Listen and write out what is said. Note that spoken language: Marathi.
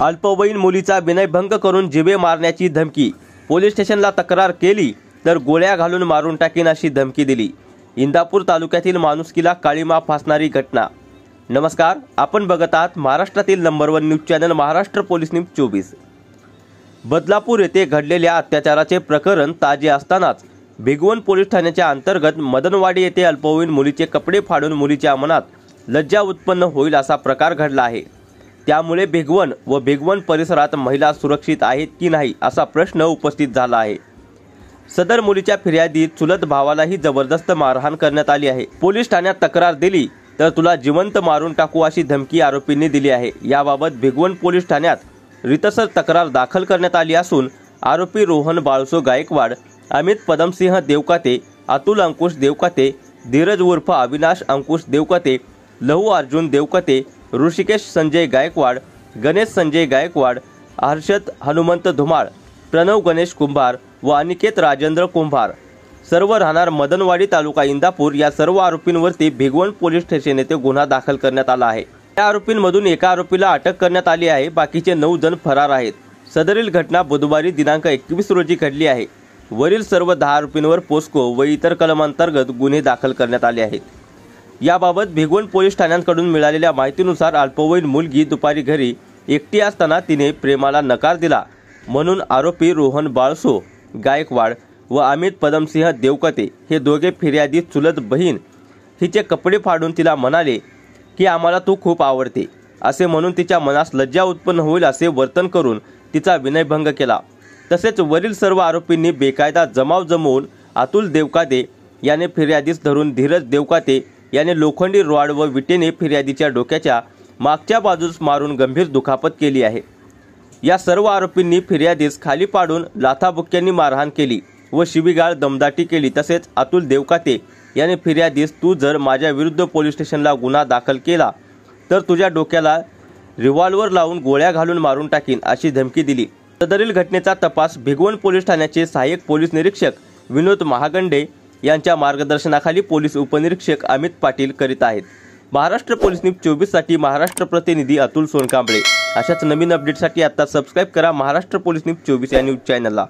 अल्पवयीन मुलीचा विनयभंग करून जिवे मारण्याची धमकी। पोलीस स्टेशनला तक्रार केली तर गोळ्या घालून मारून टाकीन अशी धमकी दिली। इंदापूर तालुक्यातील माणुसकीला काळीमा फासणारी घटना। नमस्कार, आपण बघत आहात महाराष्ट्रातील number 1 news channel Maharashtra police news 24। Badlapur येथे घडलेल्या अत्याचाराचे प्रकरण ताजे असतानाच भिगवण पोलीस ठाण्याच्या अंतर्गत मदनवाडी येथे अल्पवयीन मुलीचे कपडे फाडून मुलीच्या मनात लज्जा उत्पन्न होईल असा प्रकार घडला आहे। त्यामुळे भिगवण व भिगवण परिसरात महिला सुरक्षित आहेत की नाही असा प्रश्न उपस्थित झाला आहे। सदर मुलीच्या फिर्यादीत चुलत भावालाही जबरदस्त मारहाण करण्यात आली आहे। पोलीस ठाण्यात तक्रार दिली तर तुला जिवंत मारून टाकू अशी धमकी आरोपींनी दिली आहे। याबाबत भिगवण पोलीस ठाण्यात रितसर तक्रार दाखल करण्यात आली असून आरोपी रोहन बाळसो गायकवाड, अमित पदमसिंह देवकाते, अतुल अंकुश देवकाते, धीरज उर्फ अविनाश अंकुश देवकाते, लहू अर्जुन देवकाते, ऋषिकेश संजय गायकवाड, गणेश संजय गायकवाड, हर्षद हनुमंत धुमाळ, प्रणव गणेश कुंभार व अनिकेत राजेंद्र कुंभार सर्व राहणार मदनवाडी तालुका इंदापूर या सर्व आरोपींवरती भिगवण पोलीस स्टेशन येथे गुन्हा दाखल करण्यात आला आहे। या आरोपींमधून एका आरोपीला अटक करण्यात आली आहे। बाकीचे 9 जण फरार आहेत। सदरील घटना बुधवारी दिनांक 21 रोजी घडली आहे। वरील सर्व 10 आरोपींवर पोस्को व इतर कलमांतर्गत गुन्हे दाखल करण्यात आले आहेत। याबाबत भिगवण पोलीस ठाण्याकडून मिळालेल्या माहितीनुसार अल्पवयीन मुलगी दुपारी घरी एकटी असताना तिने प्रेमाला नकार दिला म्हणून आरोपी रोहन बाळसो गायकवाड व अमित पदमसिंह देवकाते हे दोघे फिर्यादी चुलत बहीण हिचे कपडे फाडून तिला म्हणाले की आम्हाला तू खूप आवडते असे म्हणून तिच्या मनास लज्जा उत्पन्न होईल असे वर्तन करून तिचा विनयभंग केला। तसेच वरील सर्व आरोपींनी बेकायदा जमाव जमवून अतुल देवकाते याने फिर्यादीस धरून धीरज देवकाते याने लोखंडी रॉड व विटेने फिर्यादीच्या डोक्याच्या मागच्या बाजूस मारून गंभीर दुखापत केली आहे। या सर्व आरोपींनी फिर्यादीस खाली पाडून लाथाबुक्क्यांनी मारहाण केली व शिवीगाळ दमदाटी केली। तसेच अतुल देवकाते याने फिर्यादीस तू जर माझ्या विरुद्ध पोलीस स्टेशनला गुन्हा दाखल केला तर तुझ्या डोक्याला रिव्हॉल्वर लावून गोळ्या घालून मारून टाकीन अशी धमकी दिली। सदरील घटनेचा तपास भिगवण पोलीस ठाण्याचे सहाय्यक पोलीस निरीक्षक विनोद महागंडे यांच्या मार्गदर्शनाखाली पोलीस उपनिरीक्षक अमित पाटील करीत आहेत। महाराष्ट्र पोलीस न्यूज 24 साठी महाराष्ट्र प्रतिनिधी अतुल सोनकांबळे। अशाच नवीन अपडेटसाठी आता सबस्क्राइब करा महाराष्ट्र पोलीस न्यूज 24 या न्यूज चॅनलला।